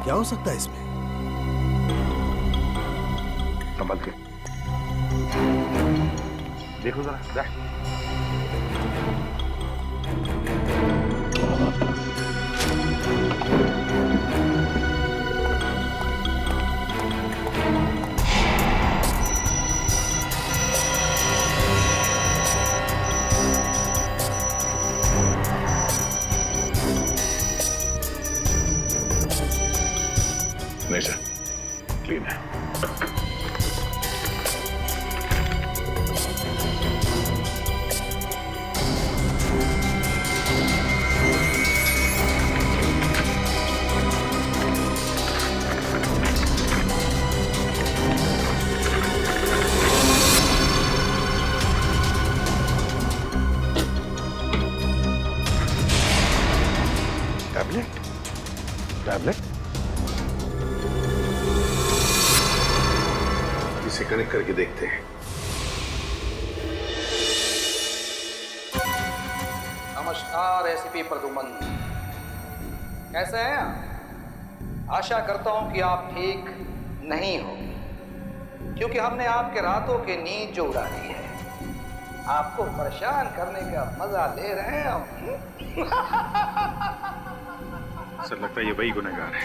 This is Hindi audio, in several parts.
क्या हो सकता है इसमें? संभल के देखो जरा। नहीं सर, क्लीन है। टैबलेट टैबलेट इसे कनेक्ट करके देखते हैं। नमस्कार एसीपी प्रद्युमन, कैसे हैं आप? आशा करता हूं कि आप ठीक नहीं हो, क्योंकि हमने आपके रातों की नींद जो उड़ा दी है, आपको परेशान करने का मजा ले रहे हैं हम। सर लगता है ये वही गुनहगार है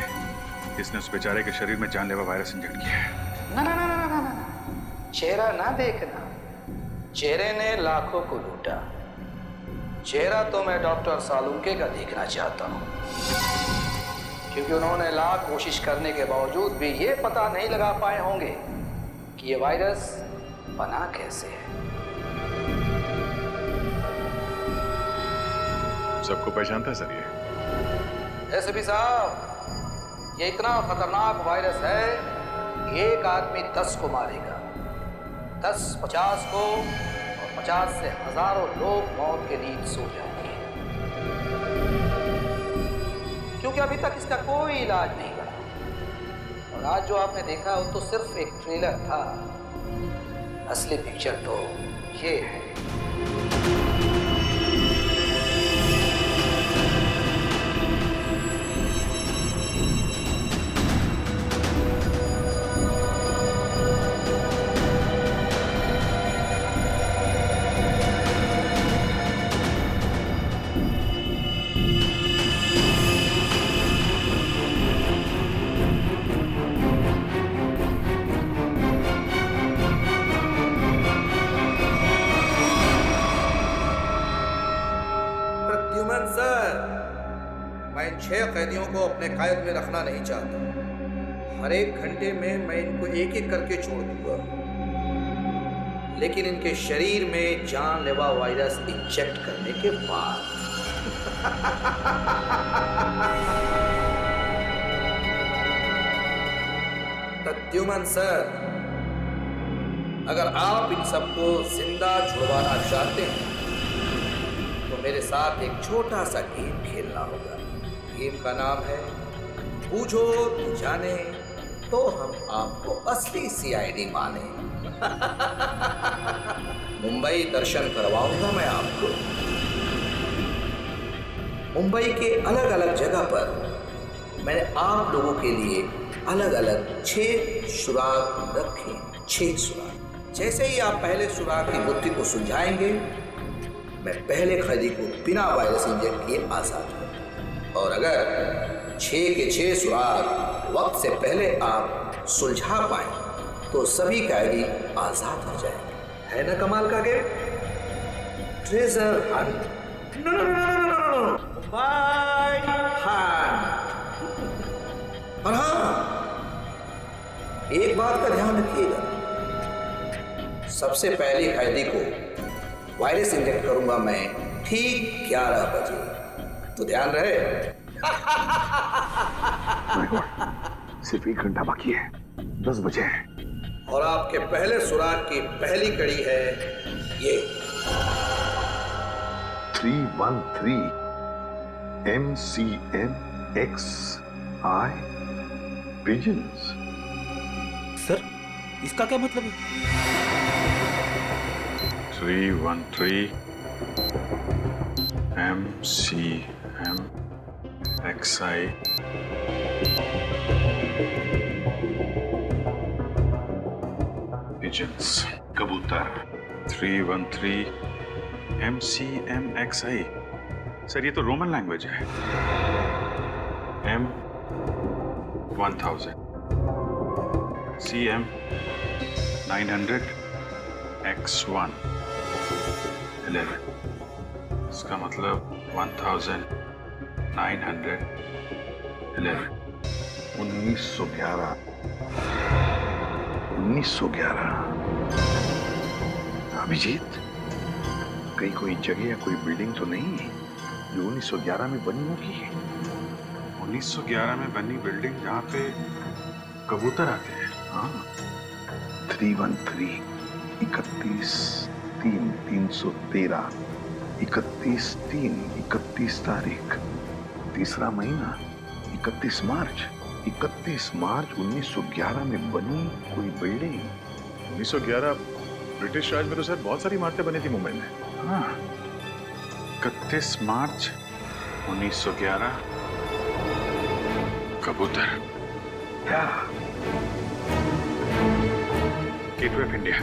जिसने उस बेचारे के शरीर में जानलेवा वायरस इंजेक्ट किया है। ना ना ना ना ना ना, चेहरा ना देखना, चेहरे ने लाखों को लूटा। चेहरा तो मैं डॉक्टर सालुंके का देखना चाहता हूँ, क्योंकि उन्होंने लाख कोशिश करने के बावजूद भी ये पता नहीं लगा पाए होंगे कि ये वायरस बना कैसे है। सबको पहचानता है सर ये? एसपी साहब, ये इतना खतरनाक वायरस है कि एक आदमी 10 को मारेगा, 10 50 को, और 50 से हजारों लोग मौत के नींद सो जाएंगे, क्योंकि अभी तक इसका कोई इलाज नहीं बना। और आज जो आपने देखा वो तो सिर्फ एक ट्रेलर था, असली पिक्चर तो ये है। प्रद्युमन सर, मैं इन 6 कैदियों को अपने कैद में रखना नहीं चाहता। हर एक घंटे में मैं इनको एक एक करके छोड़ दूंगा, लेकिन इनके शरीर में जानलेवा वायरस इंजेक्ट करने के बाद। प्रद्युमन सर, अगर आप इन सबको जिंदा छुड़वाना चाहते हैं तो मेरे साथ एक छोटा सा गेम खेलना होगा। गेम का नाम है बूझो तो जाने, तो हम आपको असली सीआईडी माने। मुंबई दर्शन करवाऊंगा मैं आपको। मुंबई के अलग अलग जगह पर मैंने आप लोगों के लिए अलग अलग 6 सुराग रखे। 6 सुराग। जैसे ही आप पहले सुराग की गुत्थी को सुलझाएंगे, मैं पहले कैदी को बिना वायरस इंजेक्ट किए आजाद करूंगा। और अगर 6 के 6 सुराग वक्त से पहले आप सुलझा पाए तो सभी कैदी आजाद हो जाएंगे। है ना कमाल का game? Treasure hunt. No no no no no no, fight hunt. और हाँ, एक बात का ध्यान रखिएगा, सबसे पहले कैदी को वायरस इंजेक्ट करूंगा मैं ठीक 11 बजे, तो ध्यान रहे। सिर्फ 1 घंटा बाकी है, 10 बजे है। और आपके पहले सुराग की पहली कड़ी है ये 313 MCMXI पिजन्स। सर, इसका क्या मतलब है? 313 MCMXI पिजन्स, कबूतर 313 MCMXI। सर ये तो रोमन लैंग्वेज है। M1000 CM 900 X1 11। इसका मतलब 1911। 1911। 1911। अभिजीत, कहीं कोई जगह या कोई बिल्डिंग तो नहीं है जो 1911 में बनी होगी? 1911 में बनी बिल्डिंग जहाँ पे कबूतर आते हैं। हाँ, 313 31 3 313 31 31 तारीख, तीसरा महीना 31 मार्च। 31 मार्च 1911 में बनी कोई बिल्डिंग। 1911 ब्रिटिश राज में तो सर बहुत सारी इमारतें बनी थी मुंबई में। हाँ, 31 मार्च 1911 कबूतर। क्या? Gateway of India.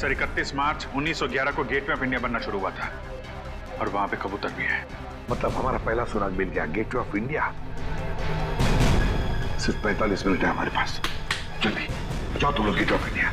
सर 31 मार्च 1911 को गेटवे ऑफ इंडिया बनना शुरू हुआ था और वहां पे कबूतर भी है। मतलब हमारा पहला सुराग मिल गया, गेटवे ऑफ इंडिया। सिर्फ 45 मिनट है हमारे पास। जल्दी जाओ तुम लोग gateway of India.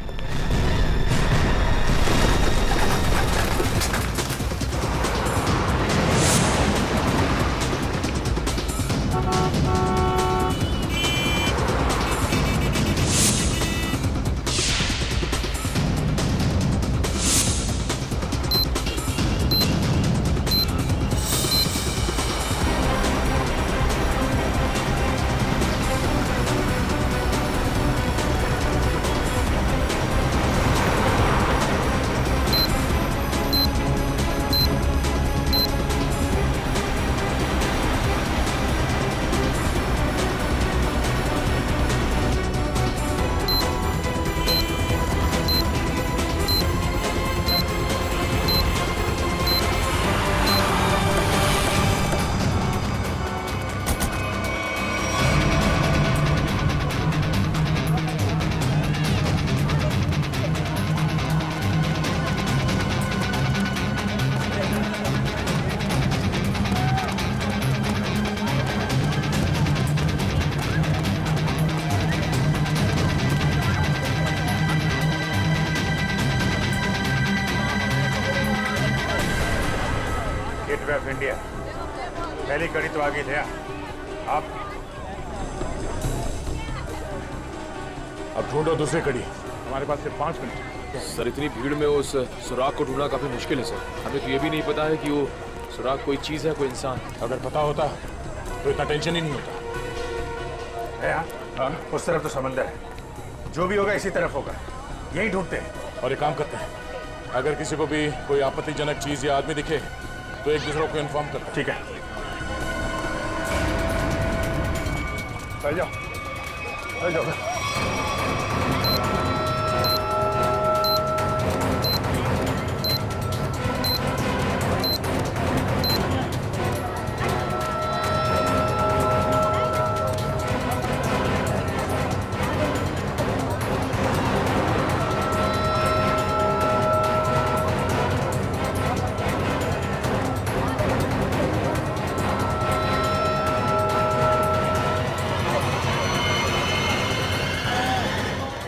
Gateway of India पहली कड़ी तो आगे थे आप। अब ढूंढो दूसरी कड़ी। हमारे पास सिर्फ 5 मिनट। सर इतनी भीड़ में उस सुराग को ढूंढना काफी मुश्किल है सर। हमें तो ये भी नहीं पता है कि वो सुराग कोई चीज है, कोई इंसान। अगर पता होता तो इतना टेंशन ही नहीं होता है। हाँ, उस तरफ तो समंदर है, जो भी होगा इसी तरफ होगा, यही ढूंढते हैं। और एक काम करते हैं, अगर किसी को भी कोई आपत्तिजनक चीज या आदमी दिखे तो एक दूसरे को इन्फॉर्म करते हैं। ठीक है, चल जाओ, चल जाओ।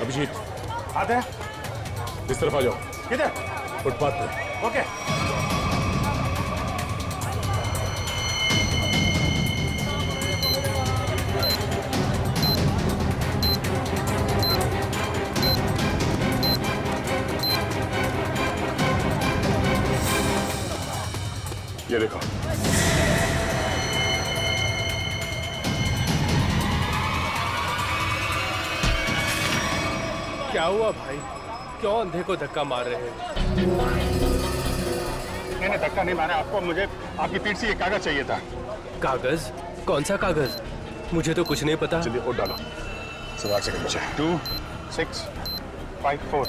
अभिजीत आते हैं, इस तरफ आ जाओ। किधर? फुटपाथ पे। ओके। ये देखो, क्या हुआ भाई? क्यों अंधे को धक्का मार रहे हैं? मैंने धक्का नहीं मारा आपको, मुझे आपकी पीठ से ये कागज चाहिए था। कागज? कौन सा कागज? मुझे तो कुछ नहीं पता। चलिए वोट डालो। सवाल से नीचे 2 6 5 4।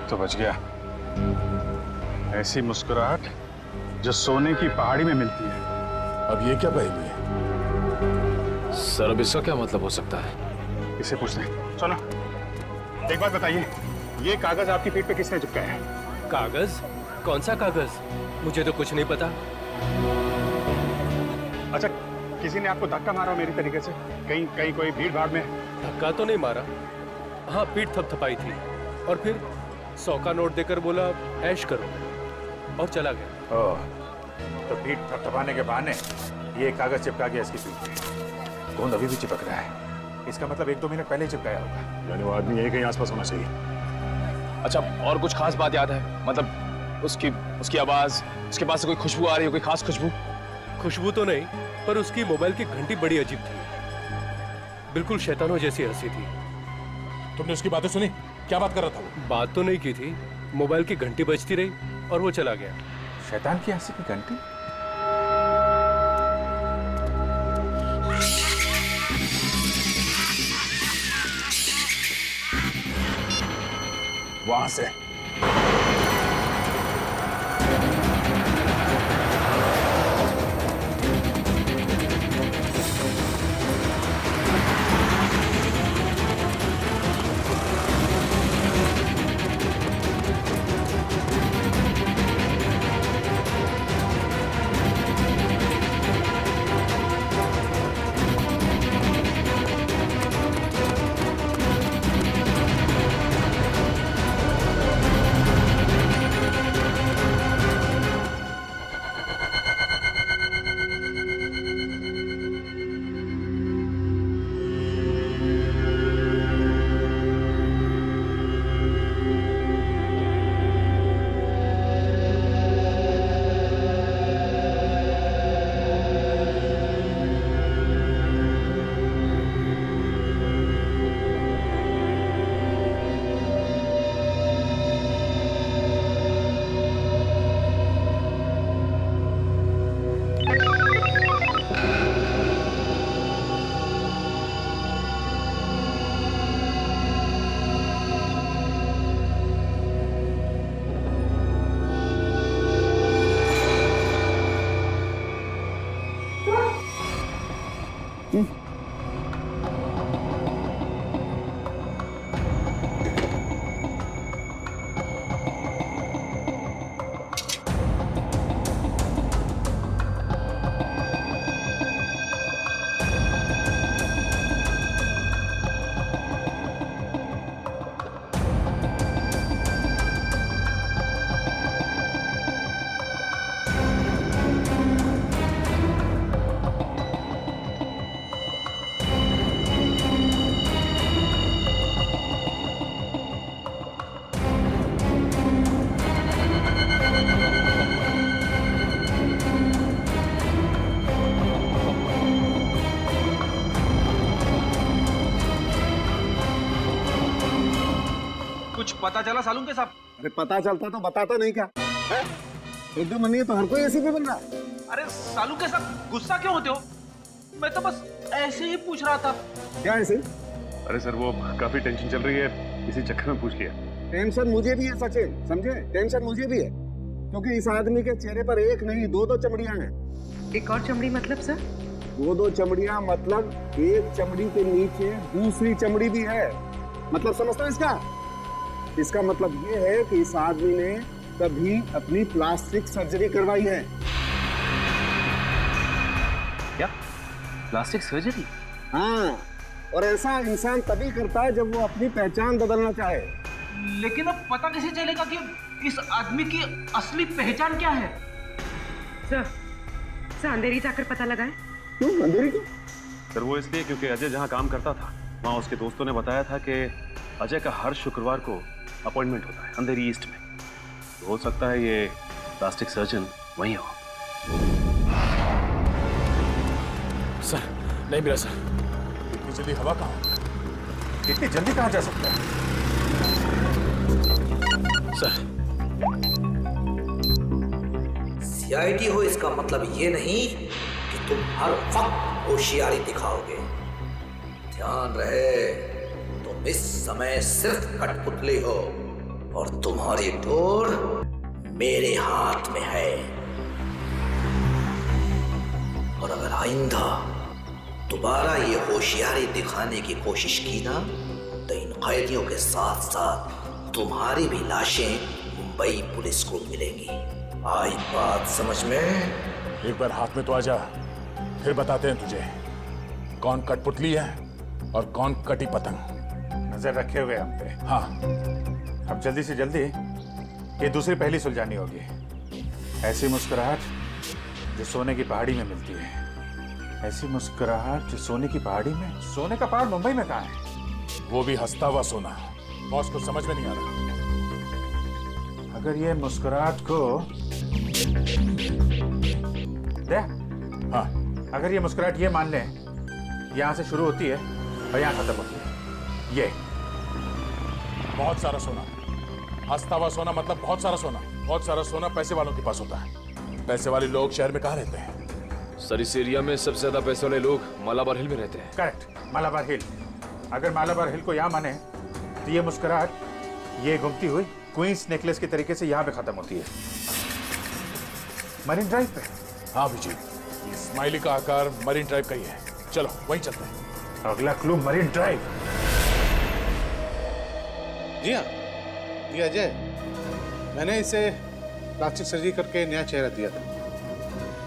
तो बच गया। ऐसी मुस्कुराहट जो सोने की पहाड़ी में मिलती है। अब ये क्या पहेली है? सर अब इसका क्या मतलब हो सकता है? इसे पूछते हैं। सुनो, एक बात बताइए, ये कागज आपकी पीठ पे किसने चिपकाया है? कागज? कौन सा कागज? मुझे तो कुछ नहीं पता। अच्छा, किसी ने आपको धक्का मारा हो मेरी तरीके से? कहीं कहीं कोई भीड़ भाड़ में? धक्का तो नहीं मारा। हाँ, पीठ थपथपाई थी और फिर 100 का नोट देकर बोला ऐश करो और चला गया। ओह, तो पीठ थपथपाने के बहाने ये कागज चिपका गया इसकी पीठ पे। गोंद अभी भी चिपक रहा है। इसका मतलब 1-2 मिनट पहले ही चिपकाया होगा। यानी वो आदमी यही कहीं आसपास होना चाहिए। अच्छा, और कुछ खास बात याद है? मतलब उसकी आवाज, उसके पास से कोई खुशबू आ रही हो, कोई खास खुशबू? खुशबू तो नहीं, पर उसकी मोबाइल की घंटी बड़ी अजीब थी। बिल्कुल शैतानों जैसी हंसी थी। तुमने उसकी बातें सुनी? क्या बात कर रहा था वो? बात तो नहीं की थी, मोबाइल की घंटी बजती रही और वो चला गया। शैतान की हंसी की घंटी? वहां से कुछ पता चला सालून के साहब? अरे पता चलता तो बताता नहीं क्या है? एकदम मनी तो हर कोई ऐसी भी बन रहा है। अरे सालू के साहब गुस्सा क्यों होते हो? मैं तो बस ऐसे ही पूछ रहा था। क्या ऐसे? अरे सर, वो काफी टेंशन चल रही है, इसी चक्कर में पूछ लिया। टेंशन मुझे भी है सचिन, समझे? टेंशन मुझे भी है क्योंकि इस आदमी के चेहरे पर एक नहीं 2-2 चमड़ियां हैं। एक और चमड़ी मतलब सर? 2-2 चमड़ियां मतलब एक चमड़ी के नीचे दूसरी चमड़ी भी है। मतलब समझता है इसका? इसका मतलब ये है कि इस आदमी ने कभी अपनी प्लास्टिक सर्जरी करवाई है। क्या? Plastic surgery? हाँ, और ऐसा इंसान तभी करता है जब वो अपनी पहचान बदलना चाहे। लेकिन अब पता कैसे चलेगा कि इस आदमी की असली पहचान क्या है? सर अंधेरी जाकर पता लगाए। क्यों अंधेरी क्यों? सर वो इसलिए क्योंकि अजय जहाँ काम करता था वहाँ उसके दोस्तों ने बताया था कि अजय का हर शुक्रवार को अपॉइंटमेंट होता है अंधेरी ईस्ट में। तो हो सकता है ये प्लास्टिक सर्जन वहीं हो। सर नहीं मिला सर। इतनी जल्दी हवा कहाँ? इतनी जल्दी कहाँ जा सकता है? सर सीआईडी हो इसका मतलब ये नहीं कि तुम हर वक्त होशियारी दिखाओगे। ध्यान रहे, तुम इस समय सिर्फ कठपुतली हो और तुम्हारी तोड़ मेरे हाथ में है। और अगर आइंदा दोबारा ये होशियारी दिखाने की कोशिश की ना, तो इन कैदियों के साथ साथ तुम्हारी भी लाशें मुंबई पुलिस को मिलेंगी। आई बात समझ में? एक बार हाथ में तो आ जा, फिर बताते हैं तुझे कौन कठपुतली है और कौन कटी पतंग। नजर रखे हुए हम पे। हाँ, अब जल्दी से जल्दी ये दूसरी पहली सुलझानी होगी। ऐसी मुस्कुराहट जो सोने की पहाड़ी में मिलती है। ऐसी मुस्कुराहट जो सोने की पहाड़ी में। सोने का पहाड़ मुंबई में कहाँ है? वो भी हंसता हुआ सोना। बॉस को समझ में नहीं आ रहा। अगर ये मुस्कुराहट को दे, हाँ, अगर ये मुस्कुराहट ये मान ले यहाँ से शुरू होती है और यहाँ खत्म होती है, ये बहुत सारा सोना। हंसता हुआ सोना मतलब बहुत सारा सोना। बहुत सारा सोना पैसे वालों के पास होता है। पैसे वाले लोग शहर में कहाँ रहते हैं? सर इस एरिया में सबसे ज्यादा पैसे वाले लोग मालाबार हिल में रहते हैं। करेक्ट, मालाबार हिल। अगर मालाबार हिल को यहाँ माने तो ये मुस्कुराहट ये घूमती हुई क्वींस नेकलेस के तरीके से यहाँ पे खत्म होती है, मरीन ड्राइव पे। हाँ विजय, स्माइली का आकार मरीन ड्राइव का ही है। चलो वहीं चलते हैं। अगला क्लू मरीन ड्राइव। जी हाँ, ये अजय, मैंने इसे प्लास्टिक सर्जरी करके नया चेहरा दिया था।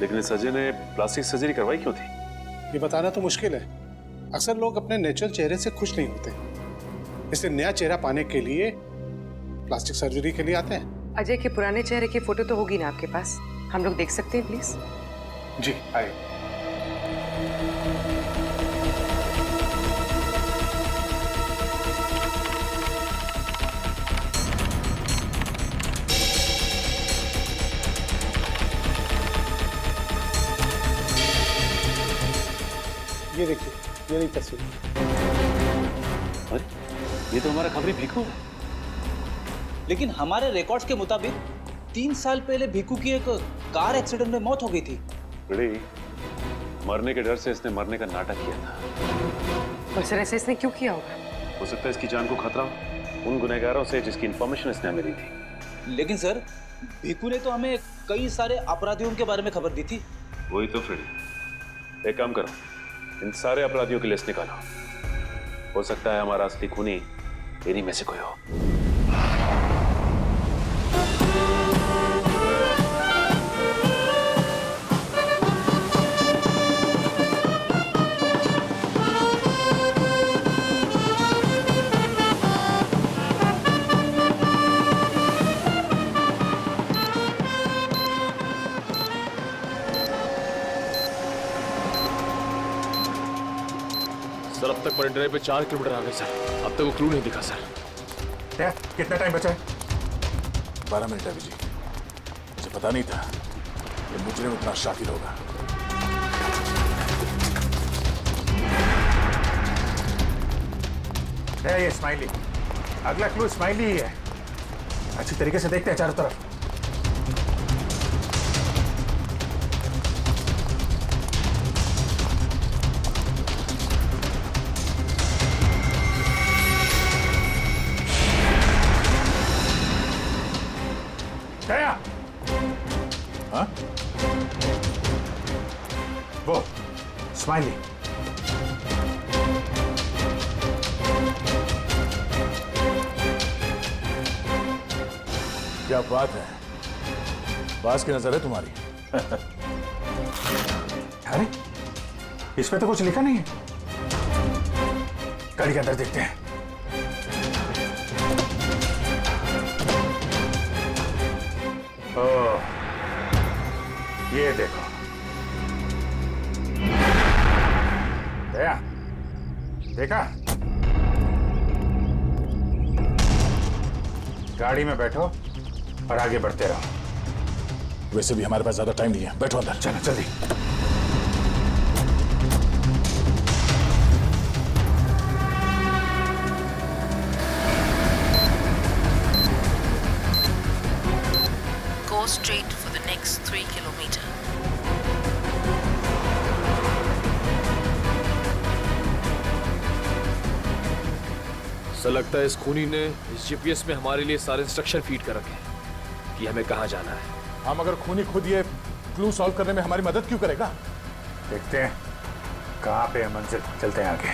लेकिन इस अजय ने प्लास्टिक सर्जरी करवाई क्यों थी? ये बताना तो मुश्किल है। अक्सर लोग अपने नेचुरल चेहरे से खुश नहीं होते, इसलिए नया चेहरा पाने के लिए प्लास्टिक सर्जरी के लिए आते हैं। अजय के पुराने चेहरे की फोटो तो होगी ना आपके पास? हम लोग देख सकते हैं प्लीज? जी आइए। ये देखिए, ये नहीं तस्वीर। अरे ये तो हमारा खबरी भीखू है। लेकिन हमारे रिकॉर्ड्स के मुताबिक 3 साल पहले भीखू की एक कार एक्सीडेंट में मौत हो गई थी। बड़ी मरने के डर से इसने मरने का नाटक किया था। और सर ऐसे इसने क्यों किया होगा? हो सकता है इसकी जान को खतरा हो उन गुनहगारों से जिसकी इंफॉर्मेशन इसने हमें दी थी। लेकिन सर भीखू ने तो हमें कई सारे अपराधियों के बारे में खबर दी थी। वही तो फ्रेडी, एक काम करो, इन सारे अपराधियों की लिस्ट निकालो। हो सकता है हमारा असली खूनी इन्हीं में से कोई हो। सर अब तक मरीन ड्राइव पे 4 किलोमीटर आ गए सर। अब तक वो क्लू नहीं दिखा सर। कितना टाइम बचा है? 12 मिनट है विजय। मुझे पता नहीं था कि मुजरिम इतना शातिर होगा। ये स्माइली, अगला क्लू स्माइली ही है। अच्छी तरीके से देखते हैं चारों तरफ। गया? हाँ? वो स्माइली। क्या बात है, बास की नजर है तुम्हारी। अरे इसमें तो कुछ लिखा नहीं है। गाड़ी के अंदर देखते हैं। ओह, ये देखो। गया? देखा? गाड़ी में बैठो और आगे बढ़ते रहो। वैसे भी हमारे पास ज्यादा टाइम नहीं है, बैठो अंदर। चलो जल्दी। Go straight for the next 3 kilometers. Sir लगता है इस खूनी ने इस जीपीएस में हमारे लिए सारे इंस्ट्रक्शन फीड कर रखे हैं कि हमें कहाँ जाना है। हम अगर खूनी खुद ये क्लू सॉल्व करने में हमारी मदद क्यों करेगा? देखते हैं कहाँ पे है मंजिल, चलते हैं आगे।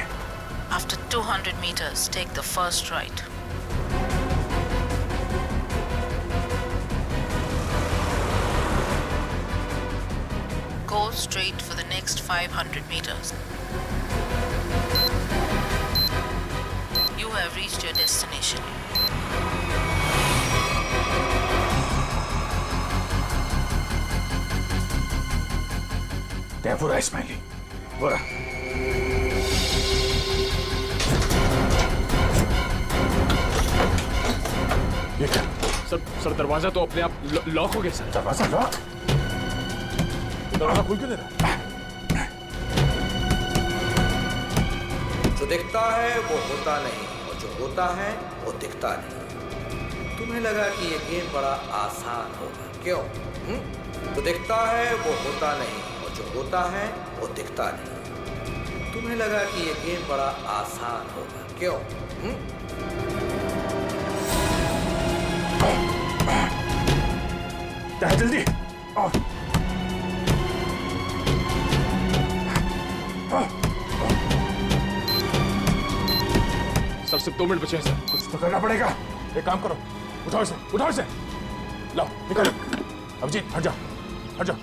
After 200 meters, take the first right. Go straight for the next 500 meters. You have reached your destination. क्या पूरा स्माइली पूरा ये क्या? सर दरवाजा तो अपने आप लॉक हो गया सर। दरवाजा लॉक? दरवाजा खुल क्यों नहीं रहा? जो दिखता है वो होता नहीं और जो होता है वो दिखता नहीं। तुम्हें लगा कि ये गेम बड़ा आसान होगा, क्यों? जो दिखता है वो होता नहीं और जो होता है वो दिखता नहीं। तुम्हें लगा कि ये गेम बड़ा आसान होगा, क्यों? जल्दी सर सिर्फ 2 मिनट बचे हैं सर। कुछ तो करना पड़ेगा। एक काम करो, उठाओ इसे लाओ निकलो। अभिजीत हट जाओ।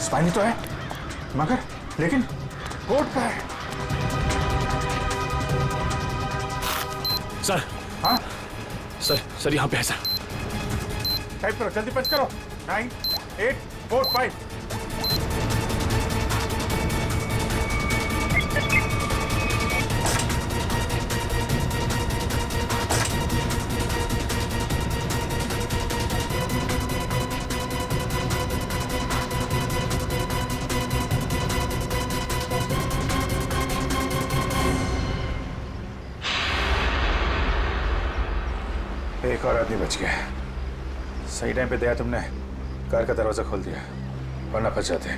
स्पाइनी तो है मगर लेकिन कोट का है। सर हाँ सर यहाँ पे है सर। टाइप करो, जल्दी पंच करो। 9 8 4 5। एक और आदमी बच गया। सही टाइम पे दया तुमने कार का दरवाजा खोल दिया, वरना फंस जाते।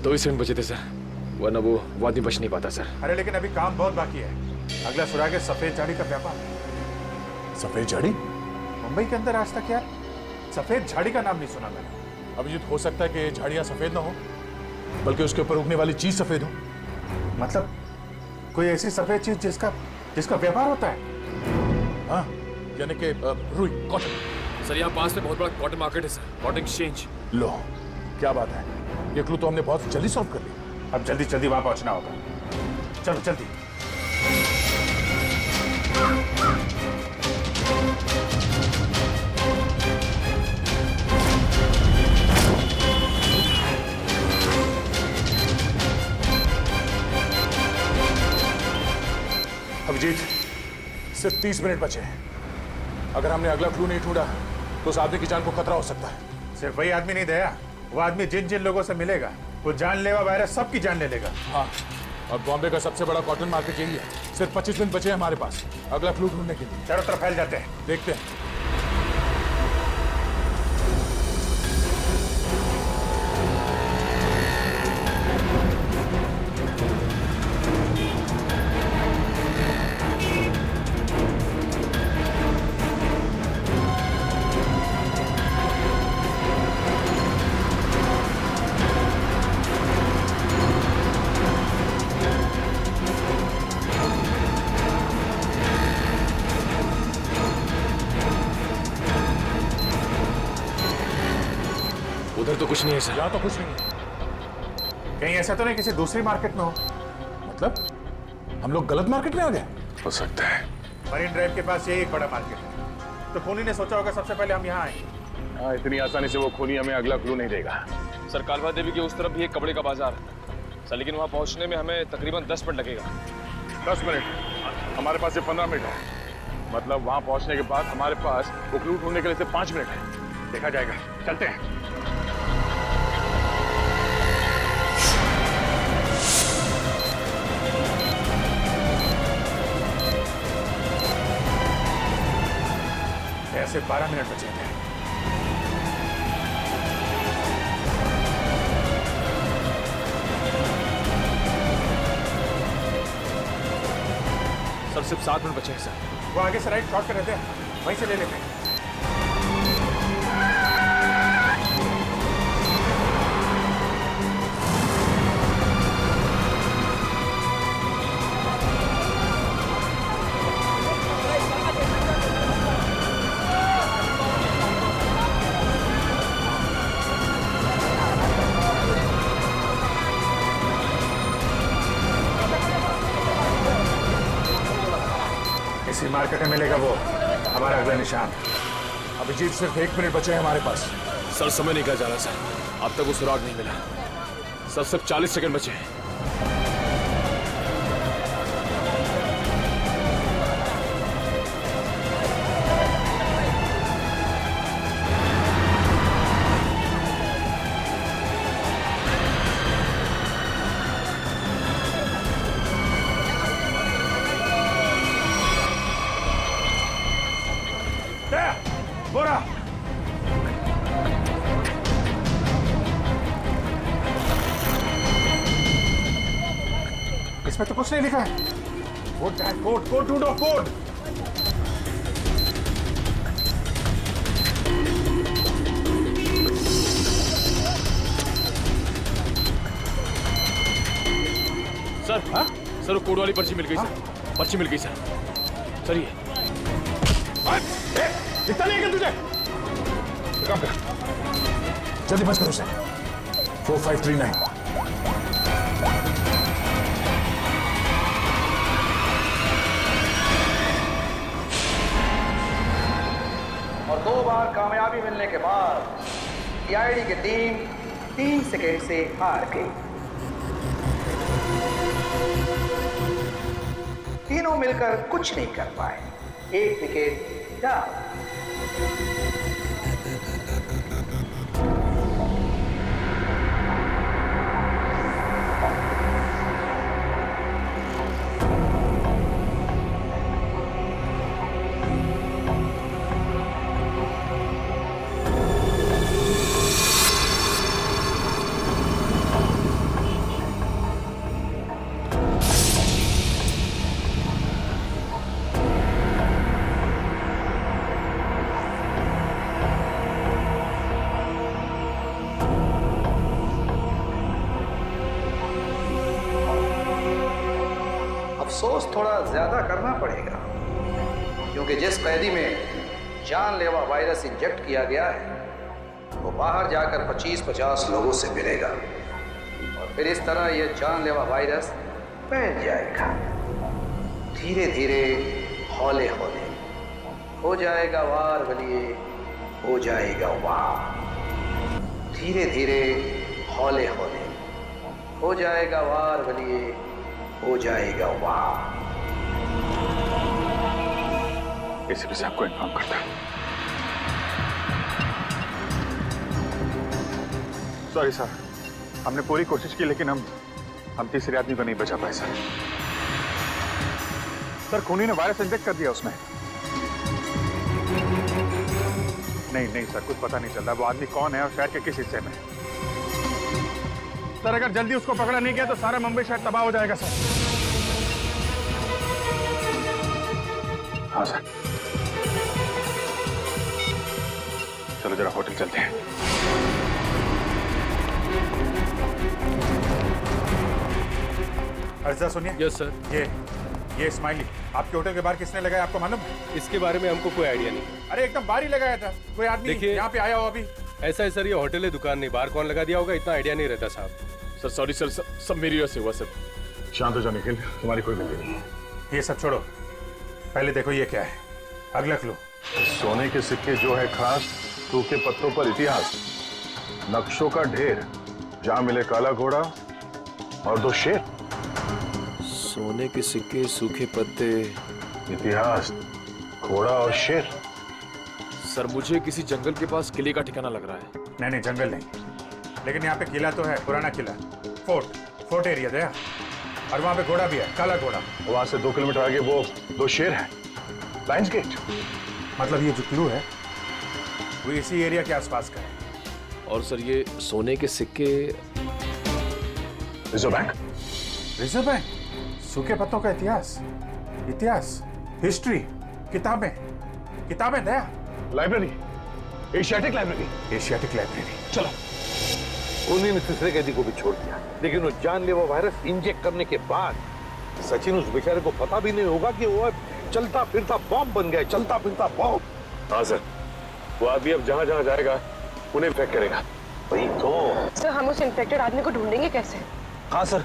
2 सेकंड बचे थे सर, वरना वो आदमी बच नहीं पाता सर। अरे लेकिन अभी काम बहुत बाकी है। अगला सुराग है सफेद झाड़ी का व्यापार। सफेद झाड़ी? मुंबई के अंदर आज तक यार सफेद झाड़ी का नाम नहीं सुना मैंने। अभिजीत हो सकता है कि झाड़ियां सफेद ना हो, बल्कि उसके ऊपर उगने वाली चीज सफेद हो। मतलब कोई ऐसी सफेद चीज जिसका व्यापार होता है। हाँ, यानी कि रुई, कॉटन। सर यहाँ पास में बहुत बड़ा कॉटन मार्केट है सर, कॉटन एक्सचेंज। लो क्या बात है, ये क्लू तो हमने बहुत जल्दी सॉल्व कर लिया। अब जल्दी वहां पहुंचना होगा। चलो जल्दी। अभिजीत सिर्फ 30 मिनट बचे हैं। अगर हमने अगला क्लू नहीं ढूंढा तो उस आदमी की जान को खतरा हो सकता है। सिर्फ वही आदमी नहीं दया, वो आदमी जिन लोगों से मिलेगा वो जानलेवा वायरस सबकी जान ले लेगा। हाँ, अब बॉम्बे का सबसे बड़ा कॉटन मार्केट यही है। सिर्फ 25 मिनट बचे हैं हमारे पास अगला क्लू ढूंढने के लिए। चारों तरफ फैल जाते हैं, देखते हैं। उधर तो कुछ नहीं है सर। यहाँ तो कुछ नहीं है। कहीं ऐसा तो नहीं किसी दूसरी मार्केट में हो? मतलब हम लोग गलत मार्केट में आ गए? हो सकता है। मरीन ड्राइव के पास यही एक बड़ा मार्केट है, तो खूनी ने सोचा होगा सबसे पहले हम यहाँ आए। हाँ, इतनी आसानी से वो खूनी हमें अगला क्लू नहीं देगा। सर कालवा देवी के उस तरफ भी एक कपड़े का बाजार है सर, लेकिन वहाँ पहुँचने में हमें तकरीबन 10 मिनट लगेगा। 10 मिनट? हमारे पास सिर्फ 15 मिनट है। मतलब वहाँ पहुँचने के बाद हमारे पास वो क्लू ढूंढने के लिए सिर्फ 5 मिनट है। देखा जाएगा, चलते हैं। सिर्फ 12 मिनट बचे थे। सर सिर्फ 7 मिनट बचे हैं सर। वो आगे से राइट शॉर्ट कर रहते हैं, वहीं से ले लेते हैं। इसी मार्केट में मिलेगा वो हमारा अगला निशान। अभिजीत सिर्फ 1 मिनट बचे हैं हमारे पास। सर समय निकल जा रहा सर, अब तक वो सुराग नहीं मिला। सर सिर्फ 40 सेकंड बचे हैं। बोरा इसमें तो कुछ नहीं लिखा है। कोड क्या है? कोड कोड ढूंढो, कोड। सर सर वो कोड वाली पर्ची मिल गई सर। पर्ची मिल गई सर। सर ये दिखता नहीं है क्या तुझे? काम कर, जल्दी बच करो उसे। 4539। और 2 बार कामयाबी मिलने के बाद सीआईडी की टीम 3 सेकेंड से हार गई। तीनों मिलकर कुछ नहीं कर पाए। 1 विकेट डाउन। अफसोस थोड़ा ज्यादा करना पड़ेगा, क्योंकि जिस कैदी में जानलेवा वायरस इंजेक्ट किया गया है वो बाहर जाकर 25-50 लोगों से मिलेगा और फिर इस तरह ये जानलेवा वायरस फैल जाएगा। धीरे धीरे हौले हौले हो जाएगा वार वलिए, हो जाएगा वार। धीरे धीरे हौले हौले हो जाएगा वार वलिए, हो जाएगा वाह। एसीपी साहब को इन्फॉर्म करता है। सॉरी सर, हमने पूरी कोशिश की लेकिन हम तीसरे आदमी को नहीं बचा पाए सर। सर खूनी ने वायरस इंजेक्ट कर दिया उसमें। नहीं सर, कुछ पता नहीं चल रहा वो आदमी कौन है और शहर के किस हिस्से में। सर अगर जल्दी उसको पकड़ा नहीं गया तो सारा मुंबई शहर तबाह हो जाएगा सर। हाँ सर, चलो जरा होटल चलते हैं। अर्जा सुनिए। Yes sir. ये स्माइली आपके होटल के बाहर किसने लगाया आपको मालूम है? इसके बारे में हमको कोई आइडिया नहीं। अरे एकदम बाहर ही लगाया था, कोई आदमी यहाँ पे आया हो अभी? ऐसा है सर, ये होटल है, दुकान नहीं। बाहर कौन लगा दिया होगा इतना आइडिया नहीं रहता साहब। सर सॉरी सर, सब मेरी वजह से हुआ सर। शांत हो जाओ निखिल, तुम्हारी कोई गलती नहीं है। ये सब छोड़ो, पहले देखो ये क्या है। अगला क्लू। सोने के सिक्के जो है खास, सूखे पत्तों पर इतिहास, नक्शों का ढेर, जहां मिले काला घोड़ा और 2 शेर। सोने के सिक्के, सूखे पत्ते, इतिहास, घोड़ा और शेर। सर मुझे किसी जंगल के पास किले का ठिकाना लग रहा है। नहीं जंगल नहीं, लेकिन यहाँ पे किला तो है, पुराना किला, फोर्ट एरिया दया। और वहाँ पे घोड़ा भी है, काला घोड़ा। वहां से 2 किलोमीटर आगे वो 2 शेर हैं, लायंस गेट। मतलब ये जो क्लू है वो इसी एरिया के आसपास का है। और सर ये सोने के सिक्के। Reserve bank. रिजर्व बैंक, सूखे पत्तों का इतिहास, हिस्ट्री, किताबें दया। Library, Asiatic library. चलो। उन्हीं ने तीसरे कैदी को भी छोड़ दिया, लेकिन वो जानलेवा वायरस इंजेक्ट करने के बाद सचिन उस बेचारे को पता भी नहीं होगा कि वो चलता फिरता बॉम्ब बन गया, चलता फिरता बॉम्ब। हाँ सर, वो आदमी अब जहां जहां जाएगा उन्हें इन्फेक्ट करेगा। वही तो। सर हम उस इन्फेक्टेड आदमी को ढूंढेंगे कैसे? हाँ सर,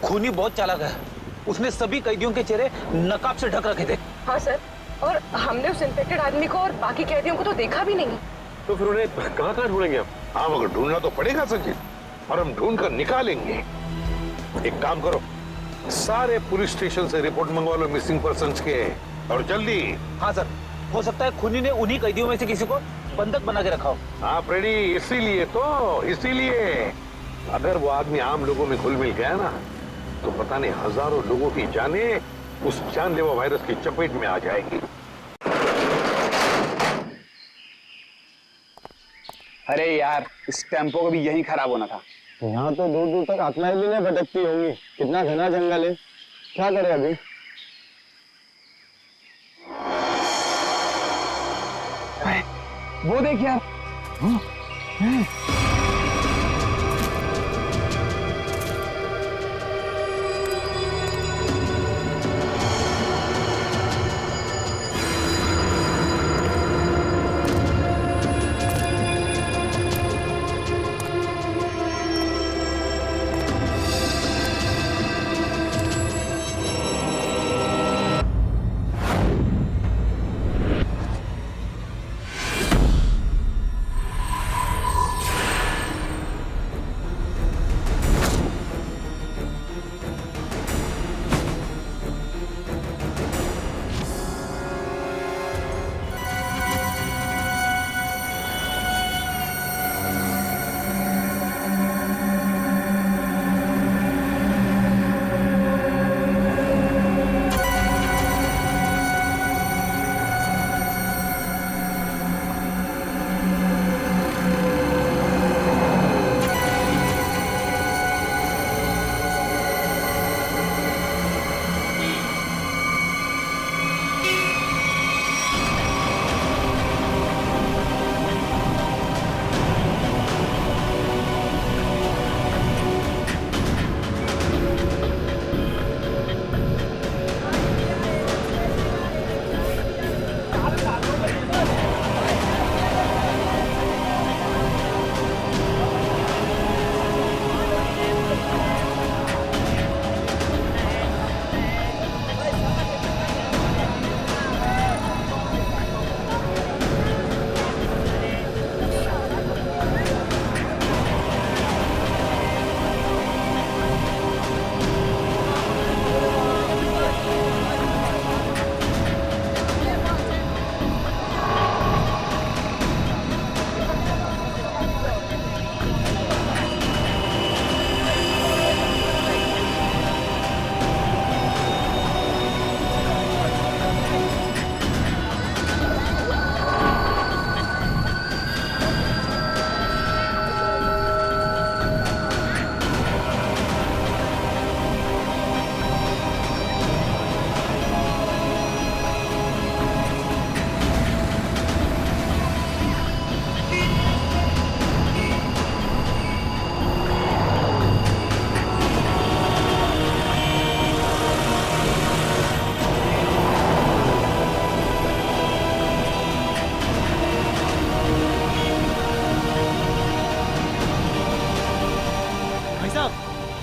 खूनी बहुत चालाक है। उसने सभी कैदियों के चेहरे नकाब से ढक रखे थे। हाँ सर, और हमने उस इन्फेक्टेड आदमी को और बाकी कैदियों को तो देखा भी नहीं। तो फिर उन्हें कहाँ कहाँ ढूंढेंगे हम? हाँ मगर ढूंढना तो पड़ेगा सचिन, और हम ढूंढ कर निकालेंगे। एक काम करो, सारे पुलिस स्टेशन से रिपोर्ट मंगवा लो मिसिंग पर्सन्स के, और जल्दी। हाँ सर, हो सकता है खूनी ने उन्हीं कैदियों में से किसी को बंधक बना के रखा हो। हाँ फ्रेडी, इसीलिए अगर वो आदमी आम लोगों में घुल मिल गया ना, तो पता नहीं हजारों लोगों की जानें उस जानलेवा वायरस की चपेट में आ जाएगी। अरे यार, इस टेम्पो को भी यही खराब होना था। यहाँ तो दूर दूर तक आत्माएं भी नहीं भटकती होंगी, कितना घना जंगल है। क्या करें अभी? वो देख यार।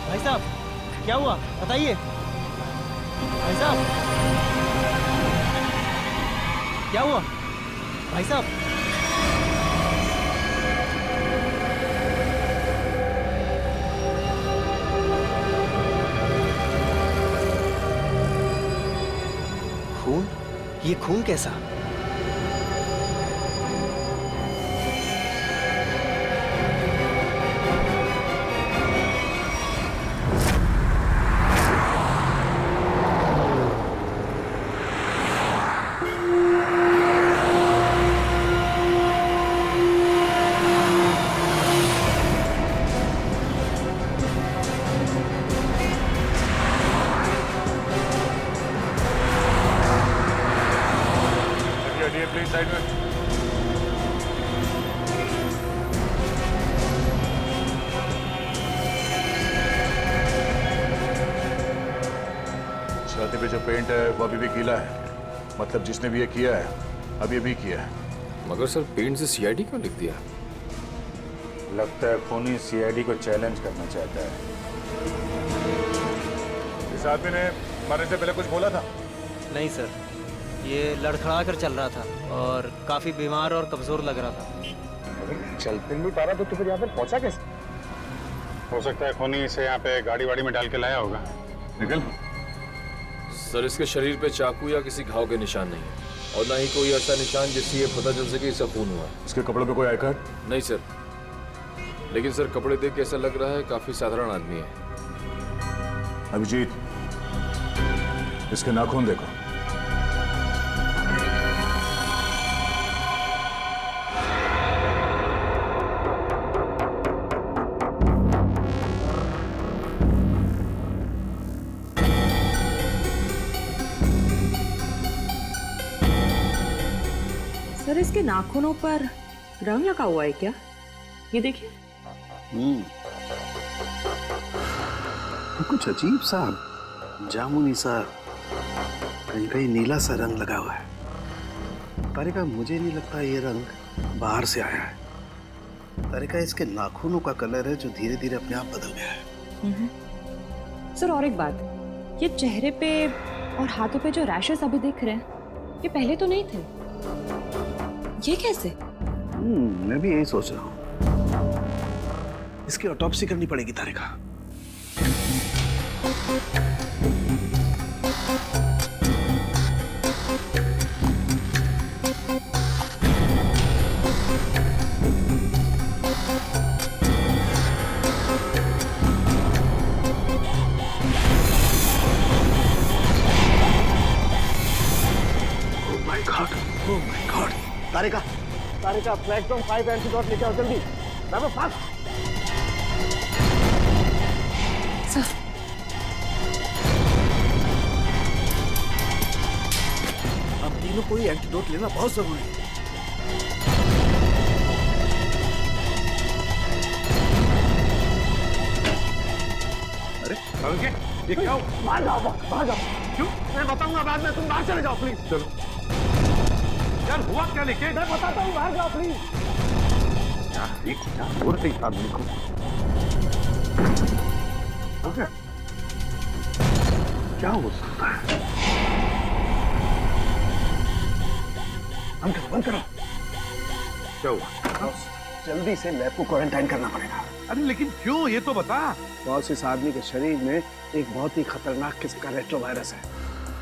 भाई साहब क्या हुआ बताइए। भाई साहब क्या हुआ भाई साहब? खून? ये खून कैसा? छाती पे जो पेंट है वो अभी भी गीला है, मतलब जिसने भी ये किया है अभी भी किया है। मगर सर पेंट से सीआईडी क्यों लिख दिया? लगता है खूनी सीआईडी को चैलेंज करना चाहता है। इस आदमी ने मरने से पहले कुछ बोला था? नहीं सर, ये लड़खड़ा कर चल रहा था और काफी बीमार और कमजोर लग रहा था। चल फिर भी उतारा तो फिर यहाँ पर पहुंचा कैसे? हो सकता है खूनी इसे यहाँ पे गाड़ी वाड़ी में डाल के लाया होगा। निकल। सर इसके शरीर पे चाकू या किसी घाव के निशान नहीं है और ना ही कोई ऐसा निशान जिससे ये पता चल सके इसका खून हुआ है। इसके कपड़ों पे कोई आई कार्ड? नहीं सर, लेकिन सर कपड़े देख के ऐसा लग रहा है काफी साधारण आदमी है। अभिजीत, इसके नाखून देखो। सर इसके नाखूनों पर रंग लगा हुआ है क्या? ये देखिए। कुछ अजीब सा जामुनी सा, कहीं कहीं नीला सा रंग लगा हुआ है। तारिका, मुझे नहीं लगता ये रंग बाहर से आया है। तारिका, इसके नाखूनों का कलर है जो धीरे धीरे अपने आप बदल गया है। सर और एक बात, ये चेहरे पे और हाथों पे जो रैशेस अभी दिख रहे हैं ये पहले तो नहीं थे। ये कैसे? मैं भी यही सोच रहा हूँ। इसकी ऑटोप्सी करनी पड़ेगी तारिका। Oh my God! Tarika, Tarika, platform 5 antidote लेके आओ जल्दी। बाबा फास्ट। अब तीनों को ही एंटीडोट लेना बहुत जरूरी है। अरे ये क्या हुआ? बाहर जाओ, बाहर जाओ। क्यों? मैं बताऊंगा बाद में, तुम बाहर चले जाओ प्लीज। चलो यार, हुआ क्या? लेके मैं बताता हूँ, बाहर जाओ प्लीज। यार एक क्या हो रहा है इस आदमी को? ओके, क्या हो सकता है? बंद करो। क्या हुआ? जल्दी से लैब को क्वारंटाइन करना पड़ेगा। अरे लेकिन क्यों, ये तो बता। बॉस, इस आदमी के शरीर में एक बहुत ही खतरनाक किस्म का रेट्रोवायरस है,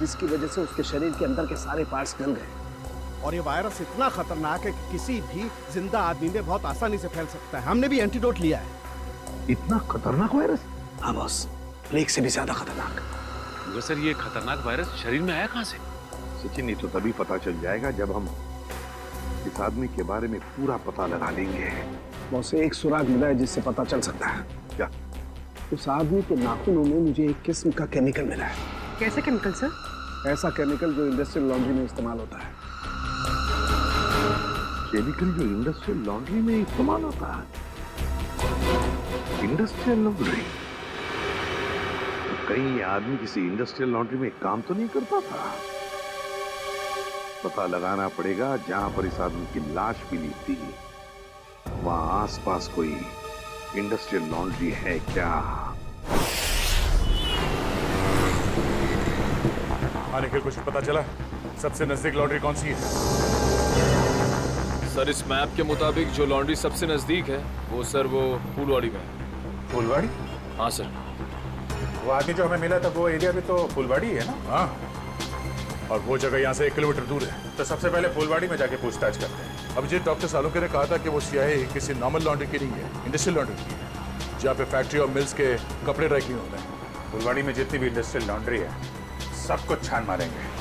जिसकी वजह से उसके शरीर के अंदर के सारे पार्ट्स गल गए। और ये वायरस इतना खतरनाक है कि किसी भी जिंदा आदमी में बहुत आसानी से फैल सकता है। हमने भी एंटीडोट लिया है। इतना खतरनाक वायरस? हाँ बॉस, प्लेग से भी ज्यादा खतरनाक। मगर सर ये खतरनाक वायरस शरीर में आया कहाँ से? सचिन, ये तो तभी पता चल जाएगा जब हम इस आदमी के बारे में पूरा पता लगा लेंगे। बॉस, एक सुराग मिला है जिससे पता चल सकता है। क्या? उस आदमी के नाखूनों में मुझे एक किस्म का केमिकल मिला है। कैसे केमिकल सर? ऐसा केमिकल जो इंडस्ट्रियल लॉन्ड्री में इस्तेमाल होता है। केमिकल जो इंडस्ट्रियल लॉन्ड्री में इस्तेमाल होता है? Industrial laundry? तो कहीं ये आदमी किसी इंडस्ट्रियल लॉन्ड्री में काम तो नहीं करता था? पता लगाना पड़ेगा जहां पर इस आदमी की लाश मिली थी, वहां आसपास कोई इंडस्ट्रियल लॉन्ड्री है क्या? हाँ निखिल, कुछ पता चला? सबसे नजदीक लॉन्ड्री कौन सी है? सर इस मैप के मुताबिक जो लॉन्ड्री सबसे नजदीक है वो फूलवाड़ी में है। फूलवाड़ी? हाँ सर। वो आदमी जो हमें मिला था वो एरिया भी तो फूलवाड़ी है ना? हाँ, और वो जगह यहाँ से 1 किलोमीटर दूर है। तो सबसे पहले फूलवाड़ी में जाके पूछताछ करते हैं। अब जी डॉक्टर सालुंके ने कहा था कि वो सियाही किसी नॉर्मल लॉन्ड्री की नहीं है, इंडस्ट्रियल लॉन्ड्री की है, जहाँ पे फैक्ट्री और मिल्स के कपड़े ड्राई क्लीन होते हैं। फूलवाड़ी में जितनी भी इंडस्ट्रियल लॉन्ड्री है सबको छान मारेंगे।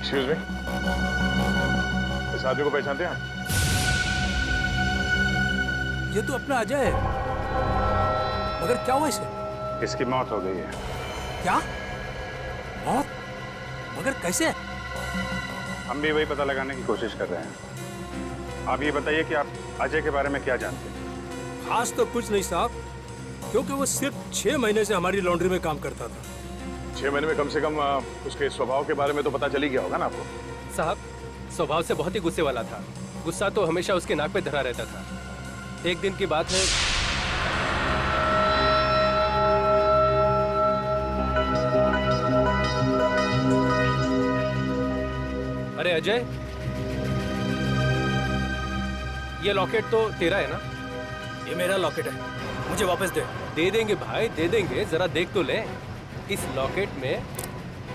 एक्सक्यूज मी, इस आदमी को पहचानते हैं आप? ये तो अपना अजय है। मगर क्या हुआ इसे? इसकी मौत हो गई है। क्या? मौत? मगर कैसे? हम भी वही पता लगाने की कोशिश कर रहे हैं। आप ये बताइए कि आप अजय के बारे में क्या जानते हैं? खास तो कुछ नहीं साहब, क्योंकि वो सिर्फ 6 महीने से हमारी लॉन्ड्री में काम करता था। 6 महीने में कम से कम उसके स्वभाव के बारे में तो पता चल ही गया होगा ना आपको? साहब, स्वभाव से बहुत ही गुस्से वाला था। गुस्सा तो हमेशा उसके नाक पे धरा रहता था। एक दिन की बात है, अरे अजय, ये लॉकेट तो तेरा है ना? ये मेरा लॉकेट है, मुझे वापस दे। दे देंगे भाई, दे देंगे, जरा देख तो ले। इस लॉकेट में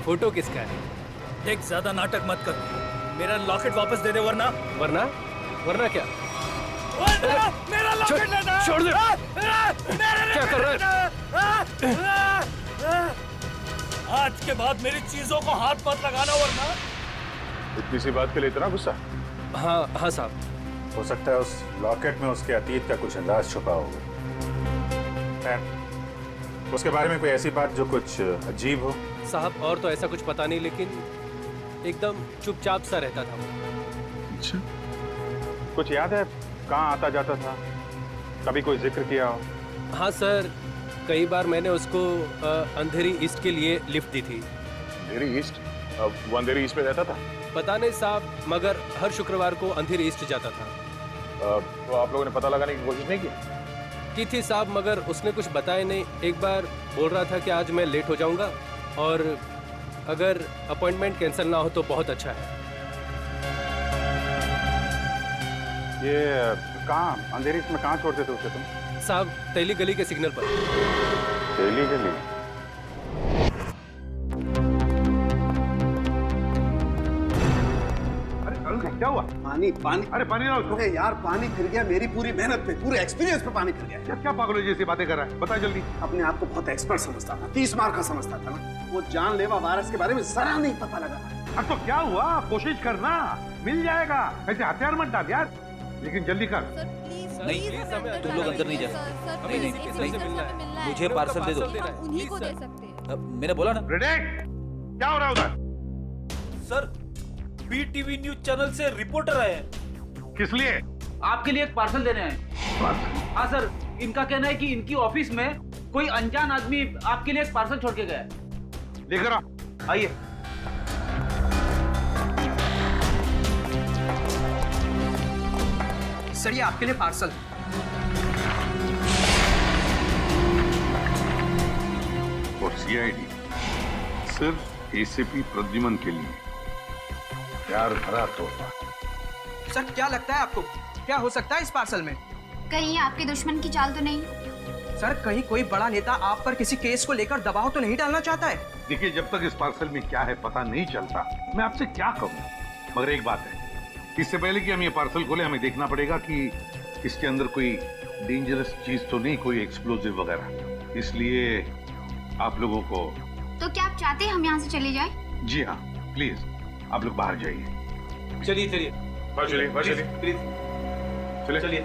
फोटो किसका है? देख, ज्यादा नाटक मत कर, मेरा लॉकेट वापस दे दे, वरना वरना क्या? मेरा लॉकेट लेना! छोड़ दे! क्या कर रहा है? आज के बाद मेरी चीजों को हाथ मत लगाना, वरना। इतनी सी बात के लिए इतना गुस्सा? हाँ साहब। हो सकता है उस लॉकेट में उसके अतीत का कुछ अंदाज छुपा होगा। उसके बारे में कोई ऐसी बात जो कुछ अजीब हो? साहब, और तो ऐसा कुछ पता नहीं, लेकिन एकदम चुपचाप सा रहता था वो। अच्छा, कुछ याद है कहाँ आता जाता था? कभी कोई जिक्र किया हो? हाँ सर, कई बार मैंने उसको अंधेरी ईस्ट के लिए लिफ्ट दी थी। अंधेरी ईस्ट? वो अंधेरी ईस्ट में रहता था? पता नहीं साहब, मगर हर शुक्रवार को अंधेरी ईस्ट जाता था। तो आप लोगों ने पता लगाने की कोशिश नहीं की थी साहब, मगर उसने कुछ बताया नहीं। एक बार बोल रहा था कि आज मैं लेट हो जाऊंगा और अगर अपॉइंटमेंट कैंसिल ना हो तो बहुत अच्छा है। ये कहाँ, अंधेरी ईस्ट में कहाँ छोड़ते थे उसे तुम? साहब, तेली गली के सिग्नल पर। तेली गली? क्या हुआ? पानी। अरे पानी ना अरे यार, पानी फिर गया मेरी पूरी मेहनत पे, पूरे एक्सपीरियंस पे पानी फिर गया। क्या पागलों जैसी बातें कर रहा है? बता जल्दी। अपने आप को बहुत एक्सपर्ट समझता था, 30 मार का समझता था ना। वो जानलेवा वायरस के बारे में जरा नहीं पता लगा। अब तो क्या हुआ, कोशिश करना, मिल जाएगा। ऐसे हथियार मत डाल यार, लेकिन जल्दी कर। नहीं, तुम लोग अंदर नहीं जा सकते। नहीं, मुझे पार्सल दे दो। उन्हीं को दे सकते हैं। मैंने बोला ना। क्या हो रहा है उधर? सर, बीटीवी न्यूज चैनल से रिपोर्टर आए हैं। किस लिए? आपके लिए एक पार्सल देने आए। हाँ सर, इनका कहना है कि इनकी ऑफिस में कोई अनजान आदमी आपके लिए एक पार्सल छोड़ के गया है। लेकर आओ। आइए। सर, ये आपके लिए पार्सल। और सीआईडी सिर्फ एसीपी प्रद्युमन के लिए प्यार भरा तोहफा। सर, क्या लगता है आपको, क्या हो सकता है इस पार्सल में? कहीं आपके दुश्मन की चाल तो नहीं? सर, कहीं कोई बड़ा नेता आप पर किसी केस को लेकर दबाव तो नहीं डालना चाहता है? देखिए, जब तक इस पार्सल में क्या है पता नहीं चलता, मैं आपसे क्या कहूँ। मगर एक बात है, इससे पहले कि हम ये पार्सल खोले, हमें देखना पड़ेगा कि इसके अंदर कोई डेंजरस चीज तो नहीं, कोई एक्सप्लोजिव वगैरह। इसलिए आप लोगों को। तो क्या आप चाहते हैं हम यहाँ से चले जाएं? जी हाँ, प्लीज आप लोग बाहर जाइए। चलिए चलिए, प्लीज। चलिए,